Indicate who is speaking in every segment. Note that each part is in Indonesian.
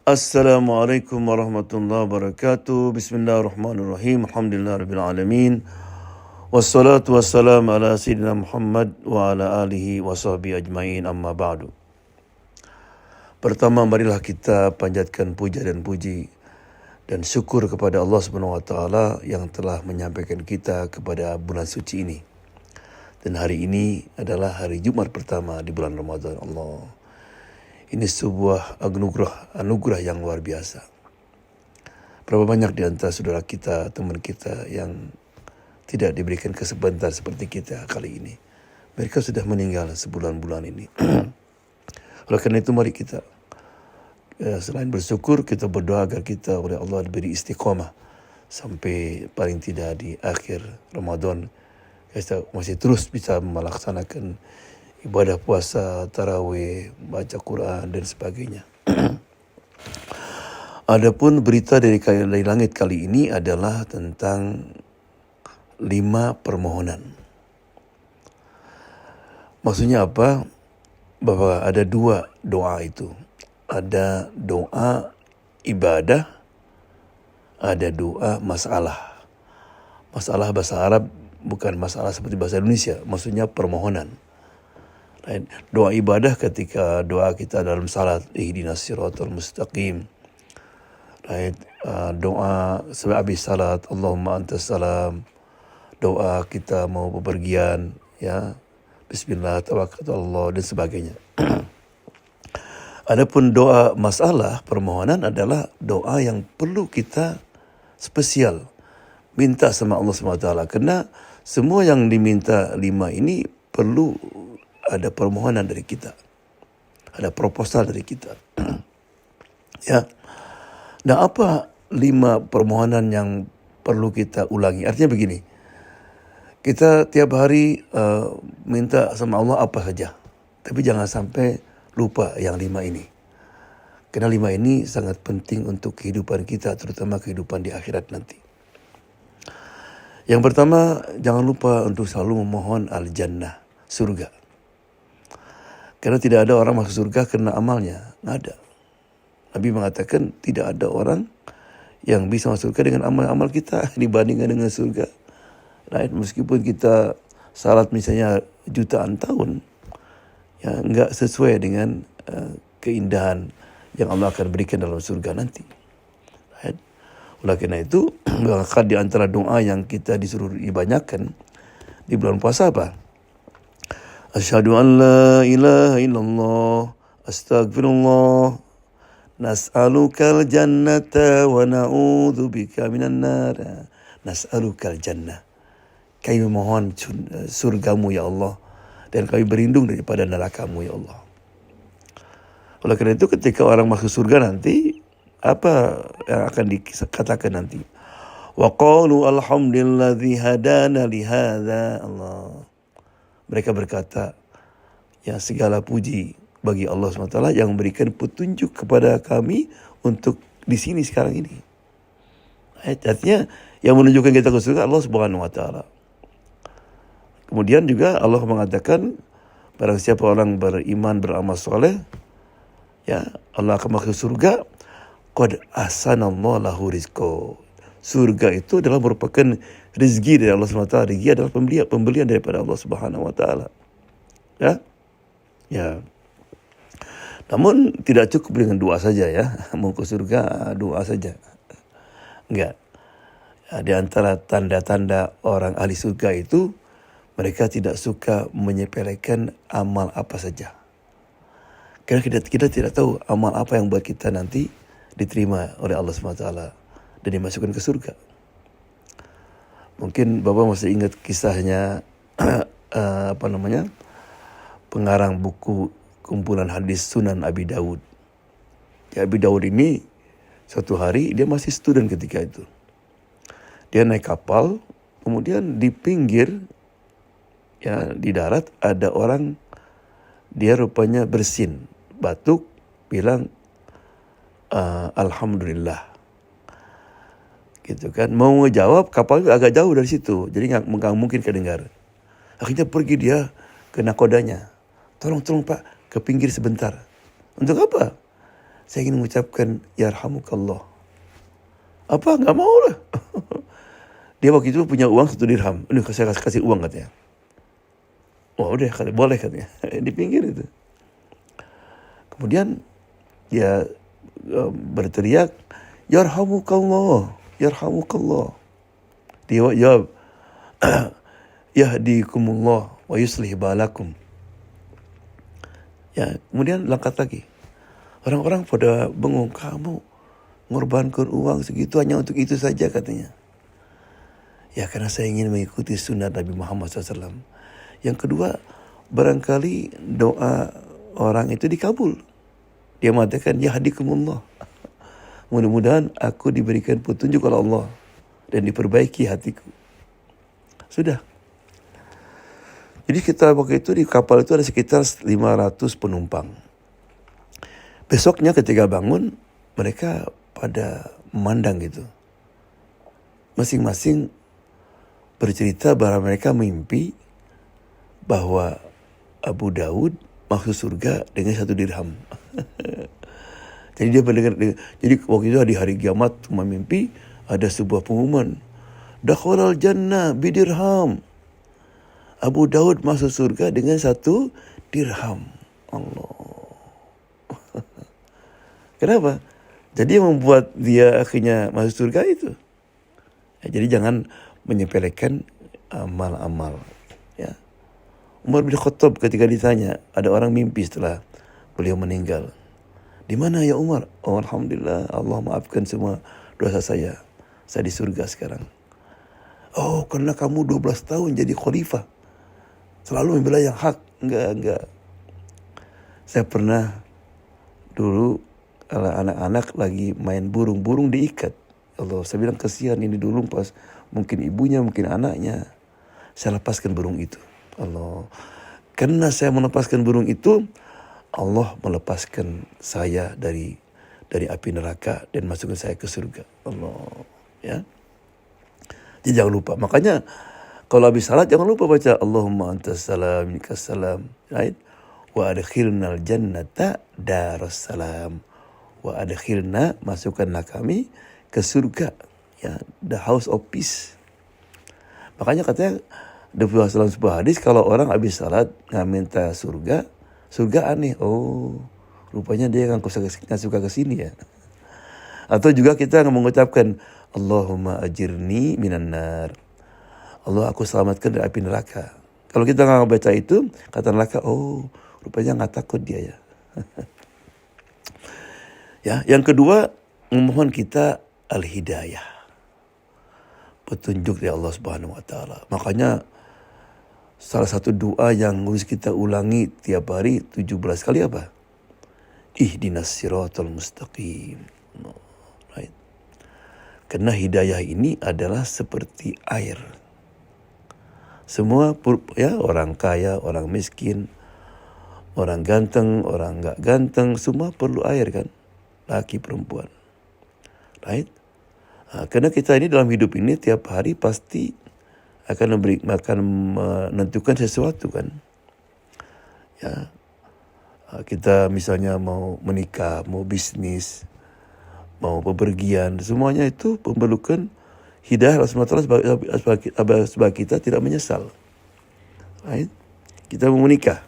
Speaker 1: Assalamualaikum warahmatullahi wabarakatuh. Bismillahirrahmanirrahim. Alhamdulillahirabbil alamin. Wassalatu wassalamu ala sayyidina Muhammad wa ala alihi wa sahbihi ajmain, amma ba'du. Pertama, marilah kita panjatkan puja dan puji dan syukur kepada Allah Subhanahu wa taala yang telah menyampaikan kita kepada bulan suci ini. Dan hari ini adalah hari Jumat pertama di bulan Ramadan. Allah, ini sebuah anugerah yang luar biasa. Berapa banyak di antara saudara kita, teman kita yang tidak diberikan kesempatan seperti kita kali ini. Mereka sudah meninggal sebulan-bulan ini. Oleh karena itu mari kita selain bersyukur, kita berdoa agar kita oleh Allah diberi istiqamah sampai paling tidak di akhir Ramadan kita masih terus bisa melaksanakan ibadah puasa, tarawih, baca Quran dan sebagainya. Adapun berita dari langit kali ini adalah tentang 5 permohonan. Maksudnya apa? Bahwa ada 2 doa itu. Ada doa ibadah, ada doa masalah. Masalah bahasa Arab bukan masalah seperti bahasa Indonesia, maksudnya permohonan. Doa ibadah ketika doa kita dalam salat, ihdinas siratal mustaqim. Doa habis salat, Allahumma antas salam. Doa kita mau bepergian, ya, bismillah, tawakkaltu Allah dan sebagainya. Adapun doa masalah, permohonan adalah doa yang perlu kita spesial minta sama Allah SWT. Karena semua yang diminta 5 ini perlu ada permohonan dari kita, ada proposal dari kita. Ya. Nah, apa 5 permohonan yang perlu kita ulangi? Artinya begini, kita tiap hari minta sama Allah apa saja, tapi jangan sampai lupa yang 5 ini. Karena 5 ini sangat penting untuk kehidupan kita, terutama kehidupan di akhirat nanti. Yang pertama, jangan lupa untuk selalu memohon al-jannah, surga. Karena tidak ada orang masuk surga karena amalnya. Nggak ada. Nabi mengatakan tidak ada orang yang bisa masuk surga dengan amal-amal kita dibandingkan dengan surga. Nah, meskipun kita salat misalnya jutaan tahun, ya nggak sesuai dengan keindahan yang Allah akan berikan dalam surga nanti. Right? Oleh karena itu, maka di antara doa yang kita disuruh dibanyakan di bulan puasa apa? Asyhadu an la ilaha illallah, astaghfirullah, nas'alukal jannata wa na'udzubika minan nar. Nas'alukal jannah. Kami memohon surgamu ya Allah, dan kami berlindung daripada nerakamu ya Allah. Oleh karena itu ketika orang masuk surga nanti, apa yang akan dikatakan nanti? Wa qalu alhamdulilladzi hadana li hadza. Allah. Mereka berkata, ya segala puji bagi Allah SWT yang memberikan petunjuk kepada kami untuk di sini sekarang ini. Artinya yang menunjukkan kita ke surga Allah Subhanahu wa taala. Kemudian juga Allah mengatakan, barang siapa orang beriman beramal soleh, ya Allah akan masuk surga. Qad ahsanallahu lahu rizqo. Surga itu adalah merupakan rezeki dari Allah SWT. Rezeki adalah pembelian daripada Allah Subhanahu wa taala. Ya. Ya. Namun tidak cukup dengan doa saja ya. Mau ke surga doa saja. Enggak. Ya, di antara tanda-tanda orang ahli surga itu, mereka tidak suka menyepelekan amal apa saja. Karena kita tidak tahu amal apa yang buat kita nanti diterima oleh Allah SWT dan dimasukkan ke surga. Mungkin Bapak masih ingat kisahnya pengarang buku kumpulan hadis Sunan Abi Dawud. Ya, Abi Dawud ini suatu hari dia masih student ketika itu. Dia naik kapal, kemudian di pinggir, ya di darat ada orang, dia rupanya bersin, batuk, bilang alhamdulillah. Gitu kan, mau ngejawab kapal itu agak jauh dari situ, jadi nggak mungkin kedengar. Akhirnya pergi dia ke nakodanya, tolong Pak, ke pinggir sebentar. Untuk apa? saya ingin mengucapkan yarhamukallah. Apa? Nggak mau lah. Dia waktu itu punya uang 1 dirham. Ini saya kasih uang katanya. Wah udah kali boleh katanya. Di pinggir itu. Kemudian dia berteriak, yarhamukallah, yarhamukallah. Dia jawab, yahdikumullah wa yuslih balakum. Ya, kemudian langkat lagi. Orang-orang pada bengong, kamu mengorbankan uang segitu hanya untuk itu saja katanya. Ya karena saya ingin mengikuti sunnah Nabi Muhammad SAW. Yang kedua, barangkali doa orang itu dikabul. Dia mengatakan, yahdikumullah. Mudah-mudahan aku diberikan petunjuk oleh Allah dan diperbaiki hatiku. Sudah. Jadi kita waktu itu di kapal itu ada sekitar 500 penumpang. Besoknya ketika bangun, mereka pada memandang gitu. Masing-masing bercerita bahwa mereka mimpi bahwa Abu Daud masuk surga dengan 1 dirham. Jadi dia mendengar, jadi waktu itu di hari kiamat cuma mimpi ada sebuah pengumuman. Dakhalal jannah bidirham. Abu Daud masuk surga dengan 1 dirham. Allah. Kenapa? Jadi yang membuat dia akhirnya masuk surga itu. Ya, jadi jangan menyepelekan amal-amal. Ya. Umar bin Khattab ketika ditanya, ada orang mimpi setelah beliau meninggal. Di mana ya Umar? Oh, alhamdulillah, Allah maafkan semua dosa saya. Saya di surga sekarang. Oh, karena kamu 12 tahun jadi khalifah. Selalu membela yang hak. Enggak. Saya pernah dulu kalau anak-anak lagi main burung diikat. Allah, saya bilang kasihan ini dulu pas mungkin ibunya, mungkin anaknya. Saya lepaskan burung itu. Allah. Karena saya melepaskan burung itu, Allah melepaskan saya dari api neraka dan masukkan saya ke surga. Allah. Ya. Jadi jangan lupa. Makanya kalau habis salat jangan lupa baca Allahumma antas salam minkas salam. Right? Wa adkhilnal jannata darussalam. Wa adkhilna, masukkanlah kami ke surga, ya, the house of peace. Makanya katanya dalam sebuah hadis, kalau orang habis salat nggak minta surga aneh. Oh, rupanya dia nggak suka ke sini ya. Atau juga kita mengucapkan Allahumma ajirni minan nar. Allah, aku selamatkan dari api neraka. Kalau kita nggak baca itu, kata neraka, oh, rupanya nggak takut dia ya. Ya, yang kedua, memohon kita al-hidayah. Petunjuk dari Allah Subhanahu wa taala. Makanya salah satu doa yang harus kita ulangi tiap hari 17 kali apa? Ihdinas siratal mustaqim. Right. Karena hidayah ini adalah seperti air. Semua ya, orang kaya, orang miskin, orang ganteng, orang enggak ganteng, semua perlu air kan? Laki perempuan. Right? Karena kita ini dalam hidup ini tiap hari pasti akan menentukan sesuatu kan. Ya. Kita misalnya mau menikah, mau bisnis, mau bepergian, semuanya itu memerlukan hidayah Allah SWT sebab kita tidak menyesal. Right? Kita mau menikah,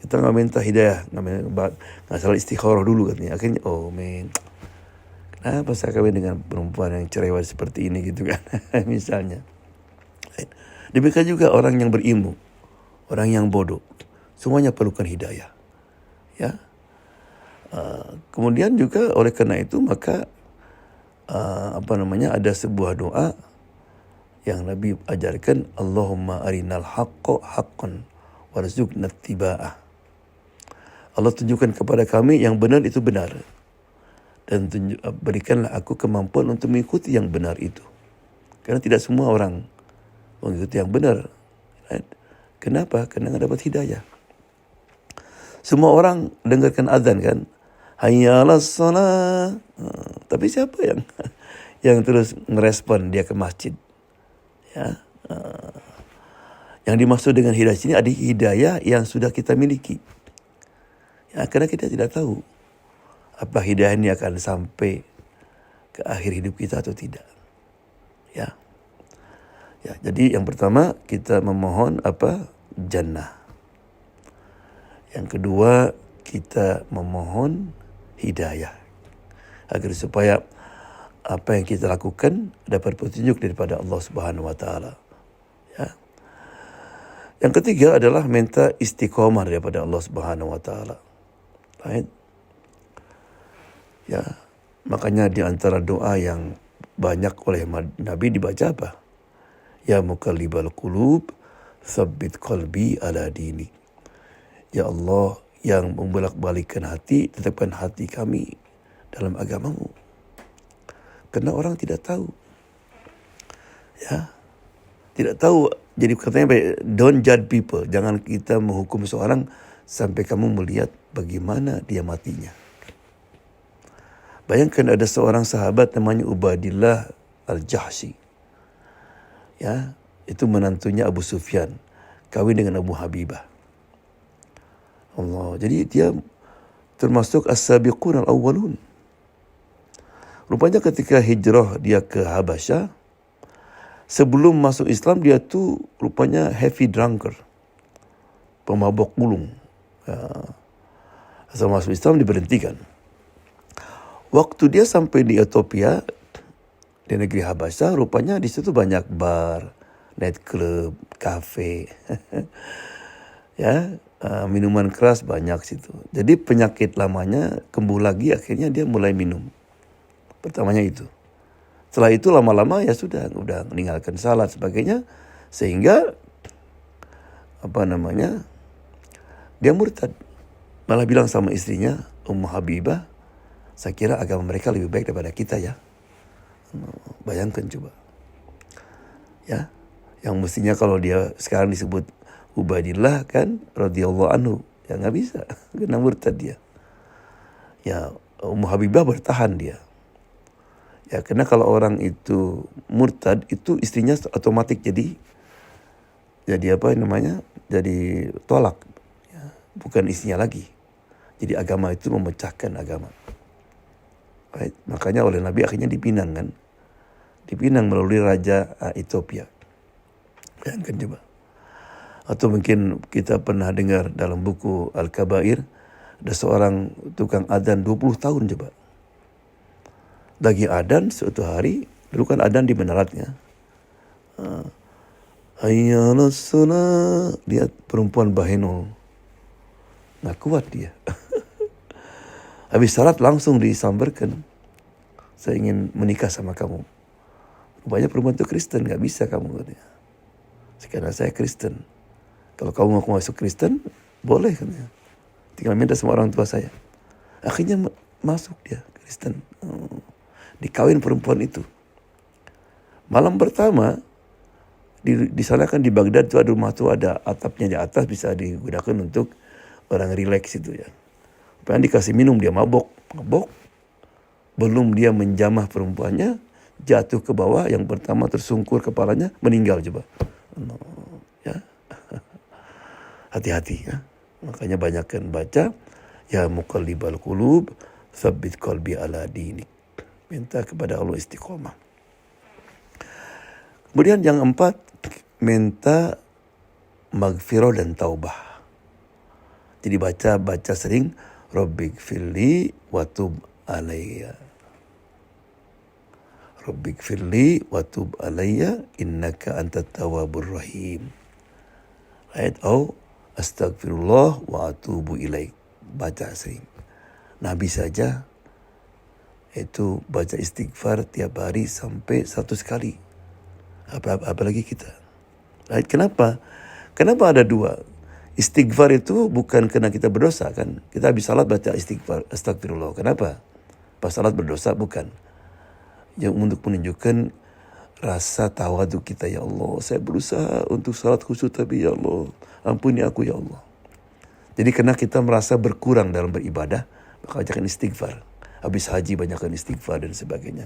Speaker 1: kita nggak minta hidayah, nggak salah istikharah dulu katanya. Akhirnya, oh man, kenapa saya kawin dengan perempuan yang cerewet seperti ini gitu kan. Misalnya. Demikian juga orang yang berilmu, orang yang bodoh, semuanya perlukan hidayah. Ya. Kemudian juga oleh karena itu maka ada sebuah doa yang Nabi ajarkan, Allahumma arinal haqqo haqqan warzuqna ittiba'ah. Allah tunjukkan kepada kami yang benar itu benar, dan berikanlah aku kemampuan untuk mengikuti yang benar itu. Karena tidak semua orang mengikuti yang benar. Right? Kenapa? Karena nggak dapat hidayah. Semua orang dengarkan azan kan, hayya 'alas shalah. Tapi siapa yang terus ngerespon dia ke masjid? Ya. Yang dimaksud dengan hidayah sini adalah hidayah yang sudah kita miliki. Ya, karena kita tidak tahu apa hidayah ini akan sampai ke akhir hidup kita atau tidak. Ya. Ya, jadi yang pertama kita memohon jannah. Yang kedua kita memohon hidayah agar supaya apa yang kita lakukan dapat petunjuk daripada Allah Subhanahu wa taala. Ya. Yang ketiga adalah minta istiqomah daripada Allah Subhanahu wa taala. Baik. Ya, makanya di antara doa yang banyak oleh Nabi dibaca apa? Ya muqallibal qulub, tsabbit qalbi ala dini. Ya Allah yang membolak-balikkan hati, tetapkan hati kami dalam agamamu. Karena orang tidak tahu. Ya. Tidak tahu. Jadi katanya don't judge people. Jangan kita menghukum seorang sampai kamu melihat bagaimana dia matinya. Bayangkan ada seorang sahabat namanya Ubaidillah Al-Jahsy. Ya, itu menantunya Abu Sufyan, kawin dengan Abu Habibah. Allah. Jadi dia termasuk as-sabiqun al-awwalun. Rupanya ketika hijrah dia ke Habasyah, sebelum masuk Islam dia tuh rupanya heavy drunker, pemabok gulung. Ya. Asal masuk Islam diberhentikan. Waktu dia sampai di Ethiopia, di negeri Habasyah, rupanya di situ banyak bar, night club, kafe, ya, minuman keras banyak situ. Jadi penyakit lamanya kambuh lagi, akhirnya dia mulai minum. Pertamanya itu. Setelah itu lama-lama ya sudah meninggalkan salat sebagainya, sehingga dia murtad. Malah bilang sama istrinya Ummu Habibah, saya kira agama mereka lebih baik daripada kita ya. Bayangkan coba. Ya, yang mestinya kalau dia sekarang disebut Ubaidillah kan radhiyallahu anhu, ya nggak bisa, kena murtad dia. Ya, Ummu Habibah bertahan dia. Ya, karena kalau orang itu murtad itu istrinya otomatis jadi jadi tolak, ya, bukan istrinya lagi. Jadi agama itu memecahkan agama. Right. Makanya oleh Nabi akhirnya dipinang kan. Dipinang melalui Raja Ethiopia. Bayangkan coba. Atau mungkin kita pernah dengar dalam buku Al-Kabair, ada seorang tukang adzan 20 tahun coba. Lagi adzan suatu hari, dulu kan adzan di menaratnya. Hayya 'alas shalah, lihat perempuan bahenol. Nggak kuat dia. Habis salat langsung disambarkan. Saya ingin menikah sama kamu. Rupanya perempuan itu Kristen, gak bisa kamu katanya. Karena saya Kristen. Kalau kamu mau masuk Kristen, boleh katanya. Tinggal minta sama orang tua saya. Akhirnya masuk dia Kristen. Dikawin perempuan itu. Malam pertama, di sana kan di Baghdad itu ada rumah tuh ada atapnya di atas bisa digunakan untuk orang rileks itu ya. Pengen dikasih minum dia mabok. Belum dia menjamah perempuannya, jatuh ke bawah, yang pertama tersungkur kepalanya, meninggal coba. Ya. Hati-hati ya. Makanya banyakkan baca ya muqallibal qulub, tsabbit qalbi ala dinik. Minta kepada Allah istiqomah. Kemudian yang 4, minta maghfirah dan taubah. Jadi baca sering Rabbighfirli wa tub alayya. Rabbighfirli wa tub alayya innaka antat tawwabur rahim. Right? Atau astaghfirullah wa atubu ilaik. Baca sering. Nabi saja itu baca istighfar tiap hari sampai 100 kali. Apalagi kita. Right? Kenapa? Kenapa ada 2? Istighfar itu bukan karena kita berdosa kan. Kita habis salat baca istighfar, astagfirullah. Kenapa? Pas salat berdosa bukan. Yang untuk menunjukkan rasa tawadu kita, ya Allah. Saya berusaha untuk salat khusyuk tapi ya Allah, ampuni aku ya Allah. Jadi karena kita merasa berkurang dalam beribadah, maka bacakan istighfar. Habis haji banyakkan istighfar dan sebagainya.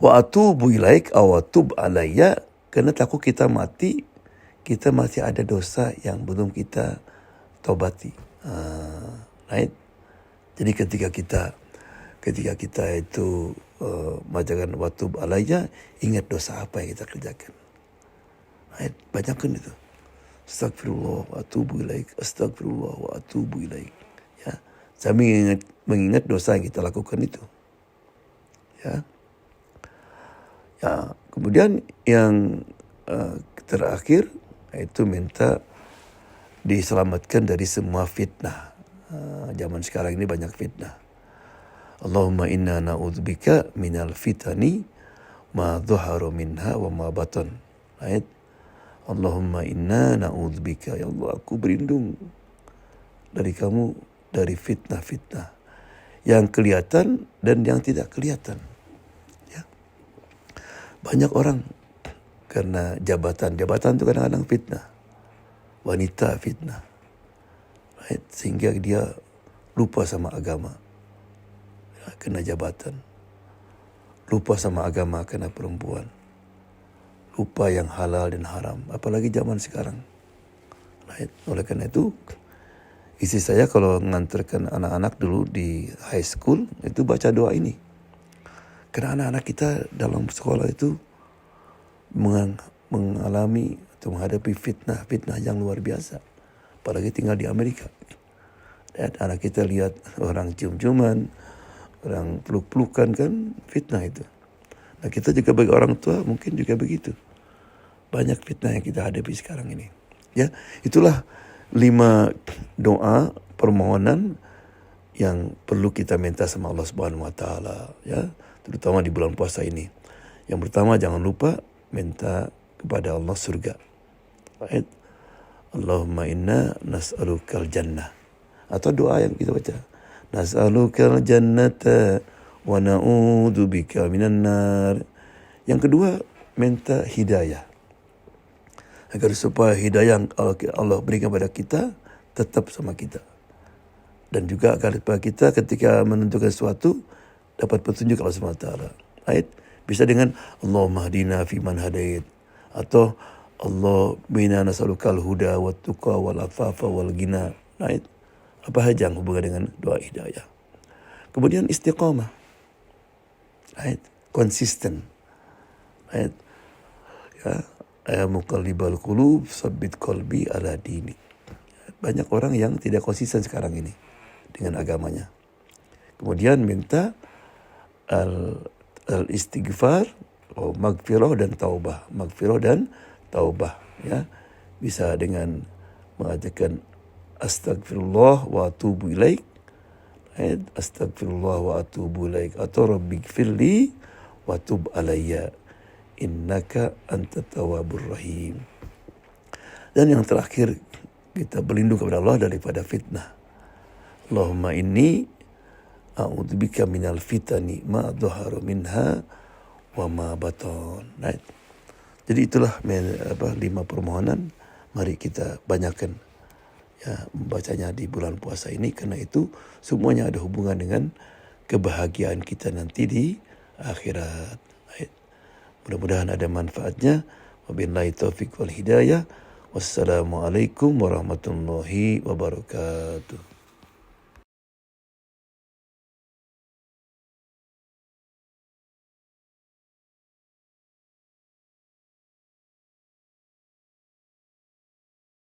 Speaker 1: Wa atubu ilaik aw atub alayya, karena takut kita mati, kita masih ada dosa yang belum kita taubati. Right? Jadi ketika kita itu mengajarkan waktu alayya, ingat dosa apa yang kita kerjakan. Banyakkan itu. Astagfirullah wa atubu ilaik, astagfirullah wa atubu ilaik. Ya, sambil mengingat dosa yang kita lakukan itu. Ya. Ya, kemudian yang terakhir itu minta diselamatkan dari semua fitnah. Zaman sekarang ini banyak fitnah. Allahumma inna na'udzubika minal fitani ma dhuharu minha wa ma batan. Ayat. Allahumma inna na'udzubika, ya Allah, aku berlindung dari kamu dari fitnah-fitnah yang kelihatan dan yang tidak kelihatan. Ya. Banyak orang karena jabatan itu kadang-kadang fitnah. Wanita fitnah. Right? Sehingga dia lupa sama agama. Ya, kena jabatan. Lupa sama agama kena perempuan. Lupa yang halal dan haram. Apalagi zaman sekarang. Right? Oleh karena itu, istri saya kalau mengantarkan anak-anak dulu di high school, itu baca doa ini. Karena anak-anak kita dalam sekolah itu mengalami atau menghadapi fitnah yang luar biasa. Apalagi tinggal di Amerika. Dan anak kita lihat orang cium-ciuman, orang peluk-pelukan, kan fitnah itu. Nah, kita juga bagi orang tua mungkin juga begitu. Banyak fitnah yang kita hadapi sekarang ini. Ya, itulah 5 doa permohonan yang perlu kita minta sama Allah Subhanahu wa taala, ya, terutama di bulan puasa ini. Yang pertama, jangan lupa minta kepada Allah surga. Right? Allahumma inna nas'alukal jannah. Atau doa yang kita baca, nas'alukal jannata wa na'udzubika minan nar. Yang kedua, minta hidayah. Agar supaya hidayah yang Allah berikan kepada kita tetap sama kita. Dan juga agar kita ketika menentukan sesuatu dapat petunjuk Allah SWT. Right? Bisa dengan Allahumma hadina fi man hadait. Atau Allah bina nas'alukal huda wa tuqa wal afafa wal ghina. Right? Apa saja yang hubungan dengan doa hidayah. Kemudian istiqamah. Right? Konsisten. Right? Ya, ya muqallibal qulub sabbit qalbi ala dinik. Banyak orang yang tidak konsisten sekarang ini dengan agamanya. Kemudian minta al-istighfar, magfirah dan taubah. Magfirah dan taubah, ya. Bisa dengan mengatakan astagfirullah wa atubu ilaik. Astagfirullah wa atubu ilaik. Atau rabbighfirli wa tub alayya innaka antat tawwabur rahim. Dan yang terakhir, kita berlindung kepada Allah daripada fitnah. Allahumma inni a'udzubika minal fitani ma dhahara minha wa ma batan. Right? Jadi itulah 5 permohonan. Mari kita banyakkan, ya, membacanya di bulan puasa ini, karena itu semuanya ada hubungan dengan kebahagiaan kita nanti di akhirat. Right? Mudah-mudahan ada manfaatnya. Wabillahi taufiq wal hidayah. Wassalamualaikum warahmatullahi wabarakatuh.